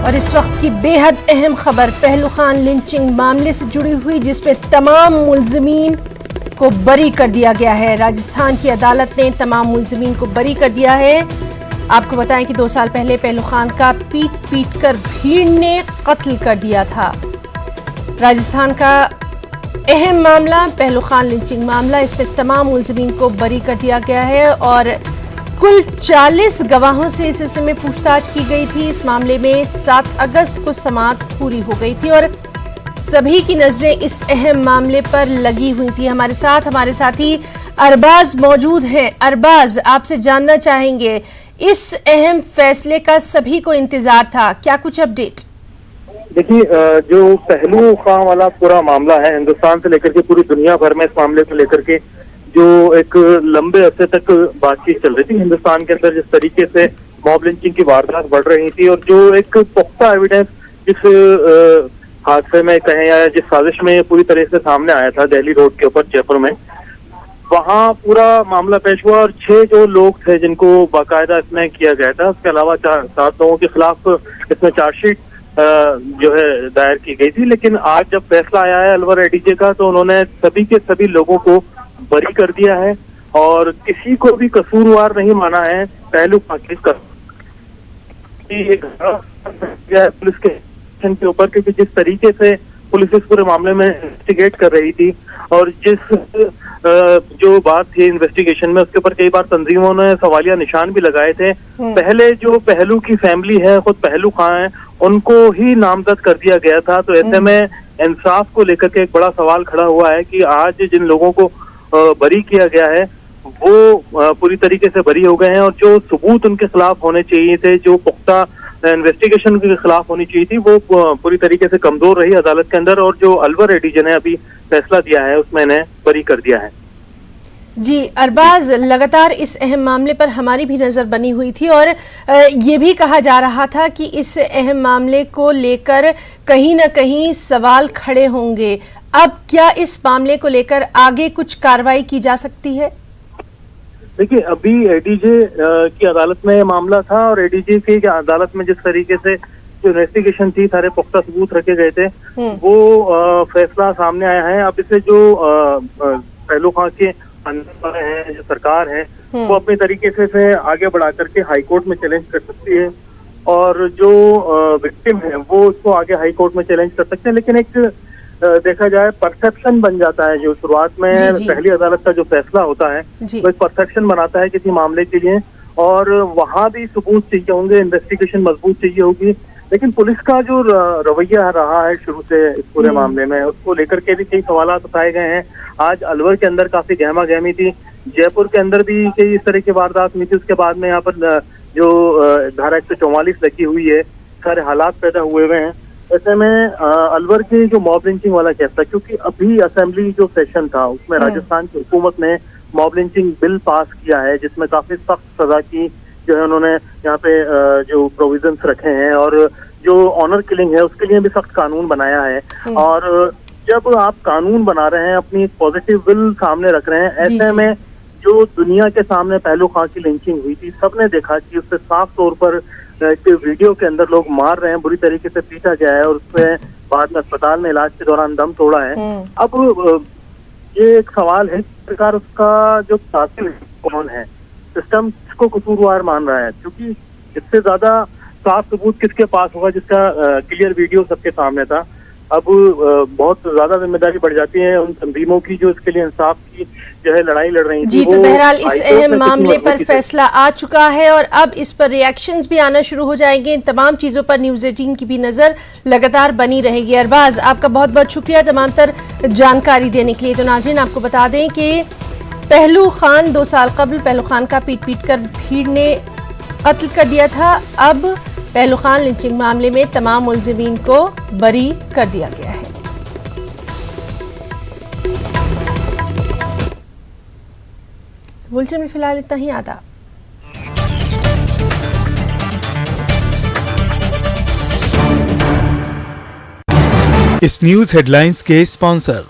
और इस वक्त की बेहद अहम खबर पहलू खान लिंचिंग मामले से जुड़ी हुई, जिसमें तमाम मुल्जिमीन को बरी कर दिया गया है। राजस्थान की अदालत ने तमाम मुल्जिमीन को बरी कर दिया है। आपको बताएं कि 2 साल पहले पहलू खान का पीट कर भीड़ ने कत्ल कर दिया था। राजस्थान का अहम मामला पहलू खान लिंचिंग मामला, इसमें तमाम मुल्जिमीन को बरी कर दिया गया है और कुल 40 गवाहों से इस सिलसिले में पूछताछ की गई थी। इस मामले में 7 अगस्त को समाअत पूरी हो गई थी और सभी की नजरें इस अहम मामले पर लगी हुई थी। हमारे साथी अरबाज मौजूद हैं। अरबाज, आपसे जानना चाहेंगे, इस अहम फैसले का सभी को इंतजार था, क्या कुछ अपडेट? देखिए, जो पहलू खान वाला पूरा मामला है, हिंदुस्तान से लेकर के पूरी दुनिया भर में इस मामले को लेकर के जो एक लंबे अरसे तक बातचीत चल रही थी हिंदुस्तान के अंदर, जिस तरीके से मॉब लिंचिंग की वारदात बढ़ रही थी और जो एक पुख्ता एविडेंस जिस हादसे में कहें या जिस साजिश में पूरी तरह से सामने आया था दिल्ली रोड के ऊपर जयपुर में, वहां पूरा मामला पेश हुआ और 6 जो लोग थे जिनको बाकायदा इसमें किया गया था, उसके अलावा 7 लोगों के खिलाफ इसमें चार्जशीट जो है दायर की गई थी। लेकिन आज जब फैसला आया है अलवर एडीजे का, तो उन्होंने सभी के सभी लोगों को बरी कर दिया है और किसी को भी कसूरवार नहीं माना है पहलू खान का पुलिस के ऊपर, क्योंकि जिस तरीके से पुलिस इस पूरे मामले में इन्वेस्टिगेट कर रही थी और जिस जो बात थी इन्वेस्टिगेशन में, उसके ऊपर कई बार तंजीमों ने सवालिया निशान भी लगाए थे। पहले जो पहलू की फैमिली है, खुद पहलू खान है, उनको ही नामजद कर दिया गया था। तो ऐसे में इंसाफ को लेकर के एक बड़ा सवाल खड़ा हुआ है कि आज जिन लोगों को बरी किया गया है वो पूरी तरीके से बरी हो गए हैं और जो सबूत उनके खिलाफ होने चाहिए थे, जो पुख्ता इन्वेस्टिगेशन के खिलाफ होनी चाहिए थी, वो पूरी तरीके से कमजोर रही अदालत के अंदर और जो अलवर एडीजे ने अभी फैसला दिया है उसमें इन्हें बरी कर दिया है। जी अरबाज, लगातार इस अहम मामले पर हमारी भी नज़र बनी हुई थी और ये भी कहा जा रहा था कि इस अहम मामले को लेकर कहीं ना कहीं सवाल खड़े होंगे। अब क्या इस मामले को लेकर आगे कुछ कार्रवाई की जा सकती है? देखिए, अभी एडीजे की अदालत में मामला था और एडीजे की अदालत में जिस तरीके से जो इन्वेस्टिगेशन थी, सारे पुख्ता सबूत रखे गए थे, वो फैसला सामने आया है। अब इसे जो पहलू खान के अंदर है, जो सरकार है, वो अपने तरीके से आगे बढ़ा करके हाईकोर्ट में चैलेंज कर सकती है और जो विक्टिम है वो उसको आगे हाईकोर्ट में चैलेंज कर सकते हैं। लेकिन एक देखा जाए परसेप्शन बन जाता है, जो शुरुआत में पहली अदालत का जो फैसला होता है वो एक परसेप्शन बनाता है किसी मामले के लिए और वहां भी सबूत चाहिए होंगे, इन्वेस्टिगेशन मजबूत चाहिए होगी। लेकिन पुलिस का जो रवैया रहा है शुरू से इस पूरे मामले में, उसको लेकर के भी कई सवाल उठाए गए हैं। आज अलवर के अंदर काफी गहमा गहमी थी, जयपुर के अंदर भी कई इस तरह की वारदात हुई थी। उसके बाद में यहाँ पर जो धारा 144 लगी हुई है, सारे हालात पैदा हुए हुए हैं। ऐसे में अलवर की जो मॉब लिंचिंग वाला केस था, क्योंकि अभी असेंबली जो सेशन था उसमें राजस्थान की हुकूमत ने मॉब लिंचिंग बिल पास किया है, जिसमें काफी सख्त सजा की जो है उन्होंने यहाँ पे जो प्रोविजंस रखे हैं और जो ऑनर किलिंग है उसके लिए भी सख्त कानून बनाया है। और जब आप कानून बना रहे हैं, अपनी पॉजिटिव विल सामने रख रहे हैं, ऐसे में जो दुनिया के सामने पहलू खान की लिंचिंग हुई थी, सबने देखा कि उससे साफ तौर पर एक वीडियो के अंदर लोग मार रहे हैं, बुरी तरीके से पीटा गया है और उसमें बाद में अस्पताल में इलाज के दौरान दम तोड़ा है। अब ये एक सवाल है, सरकार उसका जो कातिल कौन है, सिस्टम को कसूरवार मान रहा है, क्योंकि इससे ज्यादा साफ सबूत किसके पास होगा जिसका क्लियर वीडियो सबके सामने था। अब बहुत ज्यादा जिम्मेदारी बढ़ जाती है उन तंजीमों की जो इसके लिए इंसाफ की जो है लड़ाई लड़ रही थी। जी, तो बहरहाल इस अहम मामले पर फैसला आ चुका है और अब इस पर रिएक्शंस भी आना शुरू हो जाएंगे। इन तमाम चीजों पर न्यूज़ 18 की भी नजर लगातार बनी रहेगी। अरबाज, आपका बहुत बहुत शुक्रिया तमाम तर जानकारी देने के लिए। तो नाज़रीन, आपको बता दें कि पहलू खान 2 साल कबल पहलू खान का पीट कर भीड़ ने कत्ल कर दिया था। अब पहलू खान लिंचिंग मामले में तमाम मुल्जिमीन को बरी कर दिया गया है। बुलेटिन में फिलहाल इतना ही। आदाब। इस न्यूज हेडलाइंस के स्पॉन्सर